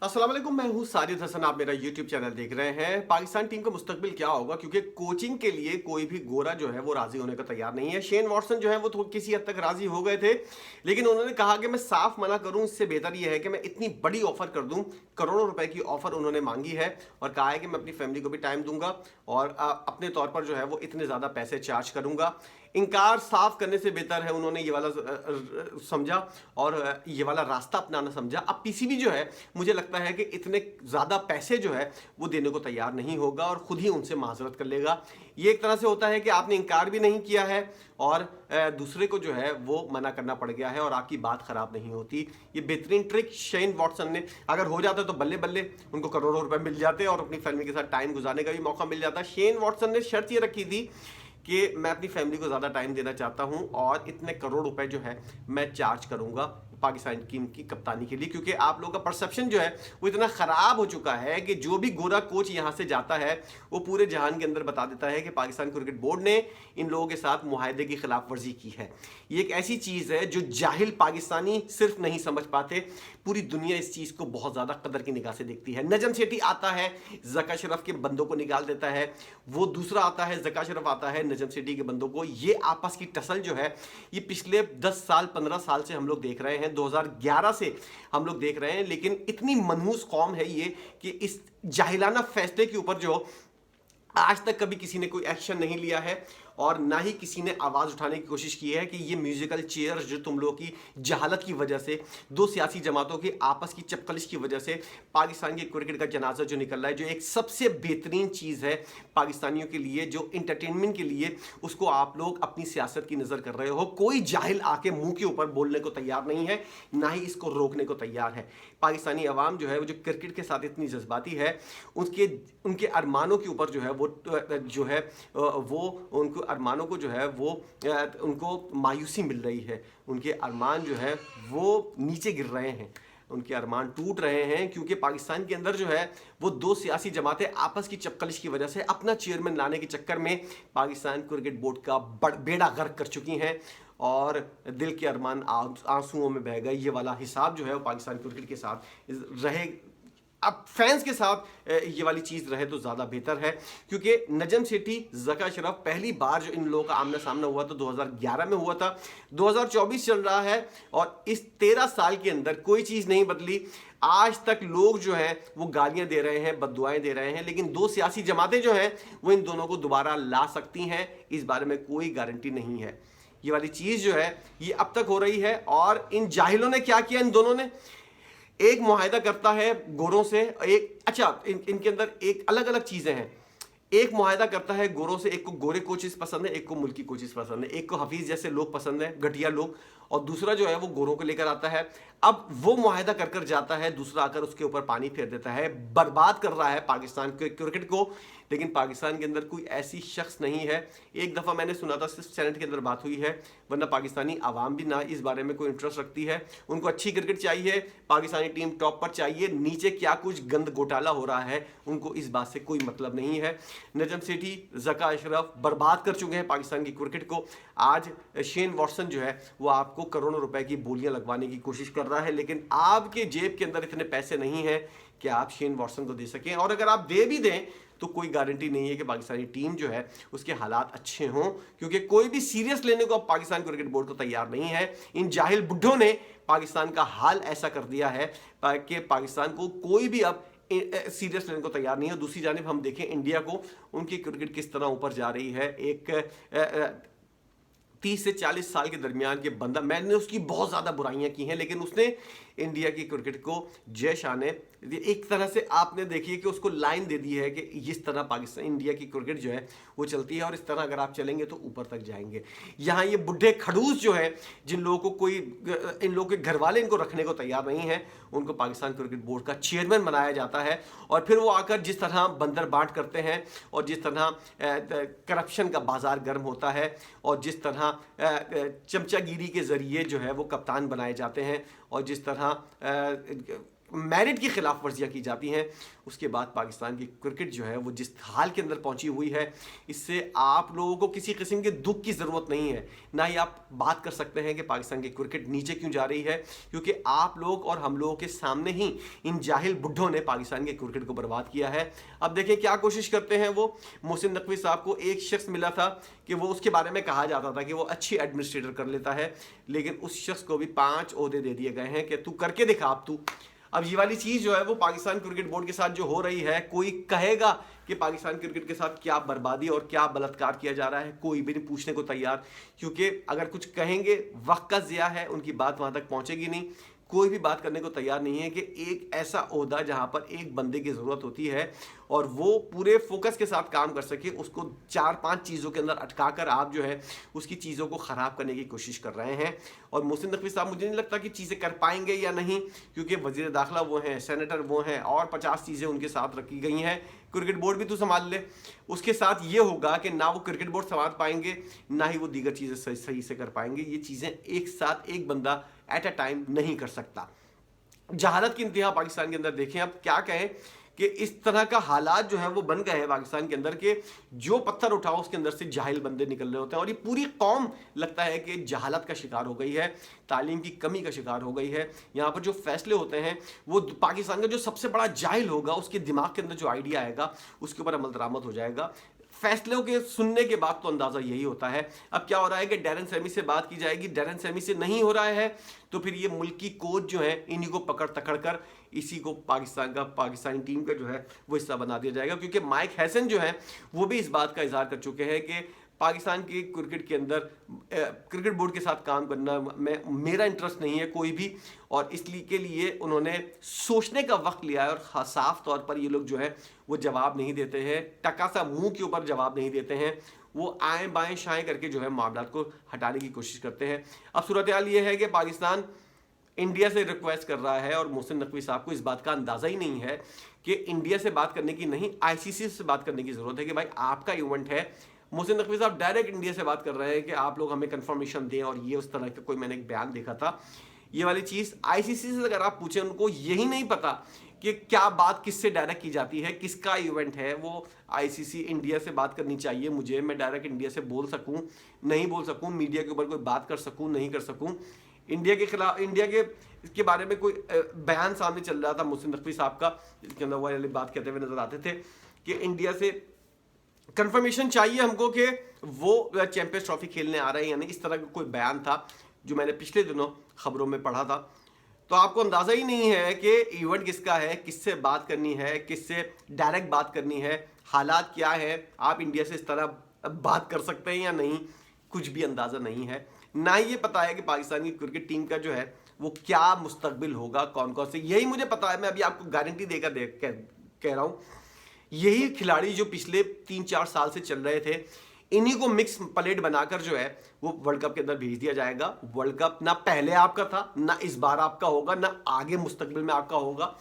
अस्सलाम वालेकुम, मैं हूं साजिद हसन। आप मेरा यूट्यूब चैनल देख रहे हैं। पाकिस्तान टीम का मुस्तकबिल क्या होगा, क्योंकि कोचिंग के लिए कोई भी गोरा जो है वो राजी होने को तैयार नहीं है। शेन वॉटसन जो है वो किसी हद तक राजी हो गए थे, लेकिन उन्होंने कहा कि मैं साफ मना करूं, इससे बेहतर यह है कि मैं इतनी बड़ी ऑफर कर दूं। करोड़ों रुपए की ऑफर उन्होंने मांगी है और कहा है कि मैं अपनी फैमिली को भी टाइम दूंगा और अपने तौर पर जो है वो इतने ज्यादा पैसे चार्ज करूंगा। इनकार साफ करने से बेहतर है उन्होंने ये वाला समझा और ये वाला रास्ता अपनाना समझा। अब पीसीबी जो है मुझे लगता है कि इतने ज़्यादा पैसे जो है वो देने को तैयार नहीं होगा और खुद ही उनसे माजरत कर लेगा। ये एक तरह से होता है कि आपने इनकार भी नहीं किया है और दूसरे को जो है वो मना करना पड़ गया है और आपकी बात खराब नहीं होती। ये बेहतरीन ट्रिक शेन वॉटसन ने, अगर हो जाता तो बल्ले बल्ले उनको करोड़ों रुपए मिल जाते और अपनी फैमिली के साथ टाइम गुजारने का भी मौका मिल जाता। शेन वॉटसन ने शर्त ये रखी थी कि मैं अपनी फैमिली को ज़्यादा टाइम देना चाहता हूं और इतने करोड़ रुपए जो है मैं चार्ज करूंगा पाकिस्तान टीम की कप्तानी के लिए, क्योंकि आप लोगों का परसेप्शन जो है वो इतना ख़राब हो चुका है कि जो भी गोरा कोच यहाँ से जाता है वो पूरे जहान के अंदर बता देता है कि पाकिस्तान क्रिकेट बोर्ड ने इन लोगों के साथ मुआहदे की खिलाफ वर्जी की है। ये एक ऐसी चीज़ है जो जाहिल पाकिस्तानी सिर्फ नहीं समझ पाते, पूरी दुनिया इस चीज़ को बहुत ज़्यादा कदर की निगाह से देखती है। नजम सेठी आता है, ज़का अशरफ के बंदों को निकाल देता है, वो दूसरा आता है, ज़का अशरफ आता है नजम सेठी के बंदों को। ये आपस की टसल जो है ये पिछले 10 साल 15 साल से हम लोग देख रहे हैं, 2011 से हम लोग देख रहे हैं। लेकिन इतनी मनहूस कौम है ये कि इस जाहिलाना फैसले के ऊपर जो आज तक कभी किसी ने कोई एक्शन नहीं लिया है और ना ही किसी ने आवाज़ उठाने की कोशिश की है कि ये म्यूजिकल चेयर जो तुम लोगों की जहालत की वजह से, दो सियासी जमातों की आपस की चपकलिश की वजह से पाकिस्तान के क्रिकेट का जनाजा जो निकल रहा है, जो एक सबसे बेहतरीन चीज़ है पाकिस्तानियों के लिए, जो इंटरटेनमेंट के लिए, उसको आप लोग अपनी सियासत की नज़र कर रहे हो। कोई जाहिल आके मुंह के ऊपर बोलने को तैयार नहीं है, ना ही इसको रोकने को तैयार है। पाकिस्तानी अवाम जो है वो जो क्रिकेट के साथ इतनी जज्बाती है, उनके अरमानों के ऊपर जो है वो उनको अरमानों को जो है वो उनको मायूसी मिल रही है। उनके अरमान जो है वो नीचे गिर रहे हैं, उनके अरमान टूट रहे हैं, क्योंकि पाकिस्तान के अंदर जो है वो दो सियासी जमातें आपस की चपकलिश की वजह से अपना चेयरमैन लाने के चक्कर में पाकिस्तान क्रिकेट बोर्ड का बेड़ा गर्क कर चुकी हैं और दिल के अरमान आंसुओं में बह गए। ये वाला हिसाब जो है वो पाकिस्तान क्रिकेट के साथ रहे, अब फैंस के साथ ये वाली चीज़ रहे तो ज़्यादा बेहतर है। क्योंकि नजम सेठी, ज़का अशरफ, पहली बार जो इन लोगों का आमना सामना हुआ तो 2011 में हुआ था। 2024 चल रहा है और इस 13 साल के अंदर कोई चीज़ नहीं बदली। आज तक लोग जो हैं वो गालियां दे रहे हैं, बददुआएं दे रहे हैं, लेकिन दो सियासी जमातें जो हैं वो इन दोनों को दोबारा ला सकती हैं, इस बारे में कोई गारंटी नहीं है। ये वाली चीज़ जो है ये अब तक हो रही है और इन जाहिलों ने क्या किया, इन दोनों ने एक मुआहिदा करता है गोरों से, एक अच्छा इनके अंदर एक अलग अलग चीज़ें हैं। एक मुआहिदा करता है गोरों से, एक को गोरे कोचेस पसंद है, एक को मुल्की कोचेस पसंद है, एक को हफीज़ जैसे लोग पसंद है, घटिया लोग, और दूसरा जो है वो गोरों को लेकर आता है। अब वो मुआहिदा कर कर जाता है, दूसरा आकर उसके ऊपर पानी फेर देता है, बर्बाद कर रहा है पाकिस्तान के क्रिकेट को। लेकिन पाकिस्तान के अंदर कोई ऐसी शख्स नहीं है, एक दफ़ा मैंने सुना था सिर्फ सेनेट के अंदर बात हुई है, वरना पाकिस्तानी आवाम भी ना इस बारे में कोई इंटरेस्ट रखती है। उनको अच्छी क्रिकेट चाहिए, पाकिस्तानी टीम टॉप पर चाहिए, नीचे क्या कुछ गंद घोटाला हो रहा है उनको इस बात से कोई मतलब नहीं है। नजम सेठी, ज़का अशरफ बर्बाद कर चुके हैं पाकिस्तान की क्रिकेट को। आज शेन वॉटसन जो है वो आपको करोड़ों रुपए की बोलियां लगवाने की कोशिश कर रहा है, लेकिन आपके जेब के अंदर इतने पैसे नहीं हैं कि आप शेन वॉटसन को दे सकें, और अगर आप दे भी दें तो कोई गारंटी नहीं है कि पाकिस्तानी टीम जो है उसके हालात अच्छे हों, क्योंकि कोई भी सीरियस लेने को अब पाकिस्तान क्रिकेट बोर्ड को तैयार नहीं है। इन जाहिल बुड्ढों ने पाकिस्तान का हाल ऐसा कर दिया है कि पाकिस्तान को कोई भी अब सीरियस लेने को तैयार नहीं है। दूसरी जानिब हम देखें इंडिया को, उनकी क्रिकेट किस तरह ऊपर जा रही है। एक 30 से 40 साल के दरमियान के बंदा, मैंने उसकी बहुत ज़्यादा बुराइयां की हैं, लेकिन उसने इंडिया की क्रिकेट को जय शान है, एक तरह से आपने देखिए कि उसको लाइन दे दी है कि इस तरह पाकिस्तान इंडिया की क्रिकेट जो है वो चलती है और इस तरह अगर आप चलेंगे तो ऊपर तक जाएंगे। यहाँ ये बुढ़े खड़ूस जो है, जिन लोगों को कोई, इन लोगों के घर वाले इनको रखने को तैयार नहीं है, उनको पाकिस्तान क्रिकेट बोर्ड का चेयरमैन बनाया जाता है और फिर वो आकर जिस तरह बंदर बांट करते हैं और जिस तरह करप्शन का बाजार गर्म होता है और जिस तरह चमचागिरी के ज़रिए जो है वो कप्तान बनाए जाते हैं और जिस तरह मेरिट की खिलाफ वर्जियाँ की जाती हैं, उसके बाद पाकिस्तान की क्रिकेट जो है वो जिस हाल के अंदर पहुंची हुई है, इससे आप लोगों को किसी किस्म के दुख की ज़रूरत नहीं है। ना ही आप बात कर सकते हैं कि पाकिस्तान की क्रिकेट नीचे क्यों जा रही है, क्योंकि आप लोग और हम लोगों के सामने ही इन जाहिल बुड्ढों ने पाकिस्तान की क्रिकेट को बर्बाद किया है। अब देखें क्या कोशिश करते हैं वो। मोहसिन नकवी साहब को एक शख्स मिला था कि वो उसके बारे में कहा जाता था कि वो अच्छी एडमिनिस्ट्रेटर कर लेता है, लेकिन उस शख्स को भी 5 ओहदे दे दिए गए हैं कि तू करके दिखा। अब तू अब ये वाली चीज़ जो है वो पाकिस्तान क्रिकेट बोर्ड के साथ जो हो रही है, कोई कहेगा कि पाकिस्तान क्रिकेट के साथ क्या बर्बादी और क्या बलात्कार किया जा रहा है, कोई भी नहीं पूछने को तैयार, क्योंकि अगर कुछ कहेंगे वक्त का ज़िया है, उनकी बात वहाँ तक पहुँचेगी नहीं। कोई भी बात करने को तैयार नहीं है कि एक ऐसा ओहदा जहाँ पर एक बंदे की ज़रूरत होती है और वो पूरे फोकस के साथ काम कर सके, उसको 4-5 चीज़ों के अंदर अटका कर आप जो है उसकी चीज़ों को ख़राब करने की कोशिश कर रहे हैं। और मोहसिन नकवी साहब मुझे नहीं लगता कि चीज़ें कर पाएंगे या नहीं, क्योंकि वज़ीर दाखिला वो हैं, सेनेटर वो हैं, और 50 चीज़ें उनके साथ रखी गई हैं। क्रिकेट बोर्ड भी तो संभाल ले। उसके साथ ये होगा कि ना वो क्रिकेट बोर्ड संभाल पाएंगे, ना ही वो दीगर चीज़ें सही से कर पाएंगे। ये चीज़ें एक साथ एक बंदा एट अ टाइम नहीं कर सकता। जहालत की इंतहा पाकिस्तान के अंदर देखें, अब क्या कहें कि इस तरह का हालात जो है वो बन गए हैं पाकिस्तान के अंदर के जो पत्थर उठाओ उसके अंदर से जाहिल बंदे निकल रहे होते हैं, और ये पूरी कौम लगता है कि जहालत का शिकार हो गई है, तालीम की कमी का शिकार हो गई है। यहाँ पर जो फैसले होते हैं वो पाकिस्तान का जो सबसे बड़ा जाहिल होगा उसके दिमाग के अंदर जो आइडिया आएगा उसके ऊपर अमल दरामद हो जाएगा। फैसलों के सुनने के बाद तो अंदाज़ा यही होता है। अब क्या हो रहा है कि डैरन सैमी से बात की जाएगी, डैरन सैमी से नहीं हो रहा है तो फिर ये मुल्की कोच जो है इन्हीं को पकड़ तकड़ कर इसी को पाकिस्तानी टीम का जो है वो हिस्सा बना दिया जाएगा, क्योंकि माइक हैसन जो है वो भी इस बात का इजहार कर चुके हैं कि पाकिस्तान की क्रिकेट के अंदर क्रिकेट बोर्ड के साथ काम करना में मेरा इंटरेस्ट नहीं है कोई भी, और इसलिए के लिए उन्होंने सोचने का वक्त लिया है। और साफ तौर पर ये लोग जो है वो जवाब नहीं देते हैं, टका सा मुंह के ऊपर जवाब नहीं देते हैं, वो आएँ बाएँ शाएँ करके जो है मामलात को हटाने की कोशिश करते हैं। अब सूरत हाल ये है कि पाकिस्तान इंडिया से रिक्वेस्ट कर रहा है और मोहसिन नकवी साहब को इस बात का अंदाज़ा ही नहीं है कि इंडिया से बात करने की नहीं, ICC से बात करने की ज़रूरत है कि भाई आपका इवेंट है। मोहसिन नकवी साहब डायरेक्ट इंडिया से बात कर रहे हैं कि आप लोग हमें कंफर्मेशन दें, और ये उस तरह का कोई मैंने एक बयान देखा था। ये वाली चीज़ ICC से अगर आप पूछें, उनको यही नहीं पता कि क्या बात किससे डायरेक्ट की जाती है, किसका इवेंट है। वो ICC इंडिया से बात करनी चाहिए मुझे, मैं डायरेक्ट इंडिया से बोल सकूं नहीं बोल सकूं, मीडिया के ऊपर कोई बात कर सकूं नहीं कर सकूं। इंडिया के खिलाफ, इंडिया के बारे में कोई बयान सामने चल रहा था मोहसिन नकवी साहब का, जिसके अंदर वो वाली बात कहते हुए नजर आते थे कि इंडिया से कंफर्मेशन चाहिए हमको कि वो चैंपियंस ट्रॉफी खेलने आ रहे हैं, यानी इस तरह का कोई बयान था जो मैंने पिछले दिनों खबरों में पढ़ा था। तो आपको अंदाज़ा ही नहीं है कि इवेंट किसका है, किससे बात करनी है, किससे डायरेक्ट बात करनी है, हालात क्या है, आप इंडिया से इस तरह बात कर सकते हैं या नहीं, कुछ भी अंदाज़ा नहीं है। ना ही ये पता है कि पाकिस्तान की क्रिकेट टीम का जो है वो क्या मुस्तकबिल होगा, कौन कौन से, यही मुझे पता है। मैं अभी आपको गारंटी देकर कह रहा हूँ, यही खिलाड़ी जो पिछले 3-4 साल से चल रहे थे, इन्हीं को मिक्स प्लेट बनाकर जो है वो वर्ल्ड कप के अंदर भेज दिया जाएगा। वर्ल्ड कप ना पहले आपका था, ना इस बार आपका होगा, ना आगे मुस्तकबिल में आपका होगा।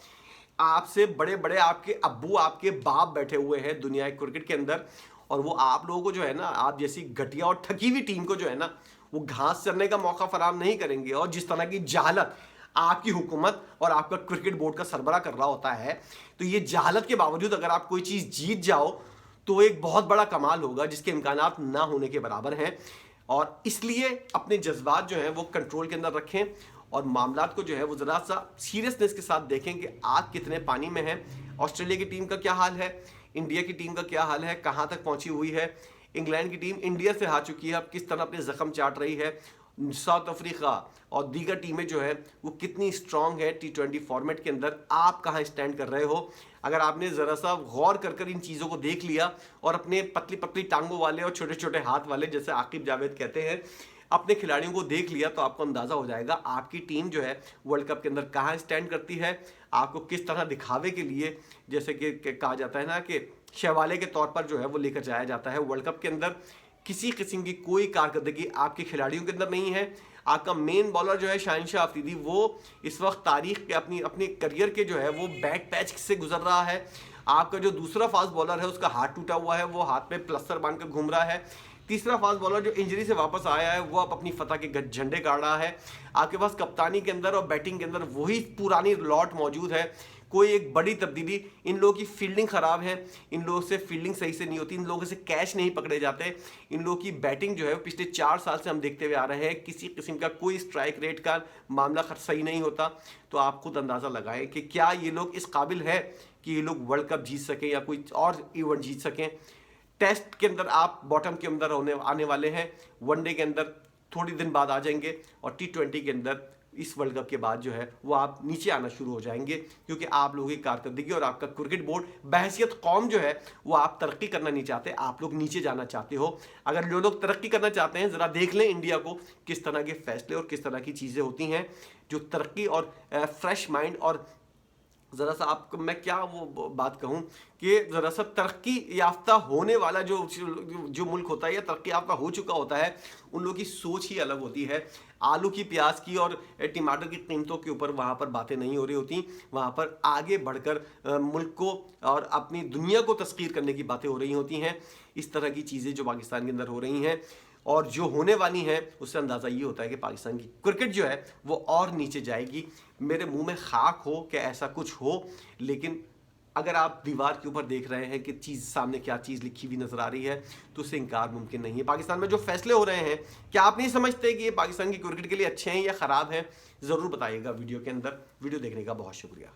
आपसे बड़े बड़े आपके अब्बू, आपके बाप बैठे हुए हैं दुनिया क्रिकेट के अंदर, और वो आप लोगों को जो है ना, आप जैसी घटिया और ठगी हुई टीम को जो है ना, वो घास चरने का मौका फराहम नहीं करेंगे। और जिस तरह की जहालत आपकी हुकूमत और आपका क्रिकेट बोर्ड का सरबराह कर रहा होता है, तो ये जहालत के बावजूद अगर आप कोई चीज़ जीत जाओ तो एक बहुत बड़ा कमाल होगा, जिसके इम्कानात ना होने के बराबर हैं। और इसलिए अपने जज्बात जो हैं वो कंट्रोल के अंदर रखें और मामलात को जो है वो ज़रा सा सीरियसनेस के साथ देखें कि आग कितने पानी में है। ऑस्ट्रेलिया की टीम का क्या हाल है, इंडिया की टीम का क्या हाल है, कहाँ तक पहुँची हुई है। इंग्लैंड की टीम इंडिया से हार चुकी है, अब किस तरह अपने ज़ख्म चाट रही है। साउथ अफ्रीका और दीगर टीमें जो है वो कितनी स्ट्रांग है T20 फॉर्मेट के अंदर, आप कहाँ स्टैंड कर रहे हो। अगर आपने ज़रा सा गौर कर इन चीज़ों को देख लिया और अपने पतली पतली टांगों वाले और छोटे छोटे हाथ वाले, जैसे आकिब जावेद कहते हैं, अपने खिलाड़ियों को देख लिया तो आपको अंदाज़ा हो जाएगा आपकी टीम जो है वर्ल्ड कप के अंदर कहाँ स्टैंड करती है। आपको किस तरह दिखावे के लिए, जैसे कि कहा जाता है ना कि शैवाले के तौर पर जो है वो लेकर जाया जाता है वर्ल्ड कप के अंदर। किसी किस्म की कोई कारकर्दगी आपके खिलाड़ियों के अंदर नहीं है। आपका मेन बॉलर जो है शाहिनशाह अफरीदी, वो इस वक्त तारीख के अपनी करियर के जो है वो बैड पैच से गुजर रहा है। आपका जो दूसरा फास्ट बॉलर है उसका हाथ टूटा हुआ है, वो हाथ पे प्लस्तर बांध कर घूम रहा है। तीसरा फास्ट बॉलर जो इंजरी से वापस आया है वो अब अपनी फतह के झंडे गाड़ रहा है। आपके पास कप्तानी के अंदर और बैटिंग के अंदर वही पुरानी लॉट मौजूद है, कोई एक बड़ी तब्दीली। इन लोगों की फील्डिंग खराब है, इन लोगों से फील्डिंग सही से नहीं होती, इन लोगों से कैच नहीं पकड़े जाते, इन लोगों की बैटिंग जो है पिछले 4 साल से हम देखते हुए आ रहे हैं, किसी किस्म का कोई स्ट्राइक रेट का मामला सही नहीं होता। तो आप खुद अंदाज़ा लगाएं कि क्या ये लोग इस काबिल है कि ये लोग वर्ल्ड कप जीत सकें या कोई और इवेंट जीत सकें। टेस्ट के अंदर आप बॉटम के अंदर आने वाले हैं, वनडे के अंदर थोड़ी दिन बाद आ जाएंगे, और T20 के अंदर इस वर्ल्ड कप के बाद जो है वो आप नीचे आना शुरू हो जाएंगे, क्योंकि आप लोगों की कारकर्दगी और आपका क्रिकेट बोर्ड बहैसियत कौम जो है वो आप तरक्की करना नहीं चाहते, आप लोग नीचे जाना चाहते हो। अगर जो लोग तरक्की करना चाहते हैं ज़रा देख लें इंडिया को, किस तरह के फैसले और किस तरह की चीज़ें होती हैं जो तरक्की और फ्रेश माइंड और ज़रा सा आपको मैं क्या वो बात कहूँ कि ज़रा सा तरक्की याफ्ता होने वाला जो मुल्क होता है या तरक्की याफ्ता हो चुका होता है, उन लोगों की सोच ही अलग होती है। आलू की, प्याज की और टमाटर की कीमतों के ऊपर वहाँ पर बातें नहीं हो रही होती, वहाँ पर आगे बढ़कर मुल्क को और अपनी दुनिया को तस्कीर करने की बातें हो रही होती हैं। इस तरह की चीज़ें जो पाकिस्तान के अंदर हो रही हैं और जो होने वाली है, उससे अंदाज़ा ये होता है कि पाकिस्तान की क्रिकेट जो है वो और नीचे जाएगी। मेरे मुंह में खाक हो कि ऐसा कुछ हो, लेकिन अगर आप दीवार के ऊपर देख रहे हैं कि चीज़ सामने क्या चीज़ लिखी हुई नज़र आ रही है, तो उससे इनकार मुमकिन नहीं है। पाकिस्तान में जो फैसले हो रहे हैं, क्या आप नहीं समझते कि ये पाकिस्तान की क्रिकेट के लिए अच्छे हैं या ख़राब हैं? ज़रूर बताइएगा वीडियो के अंदर। वीडियो देखने का बहुत शुक्रिया।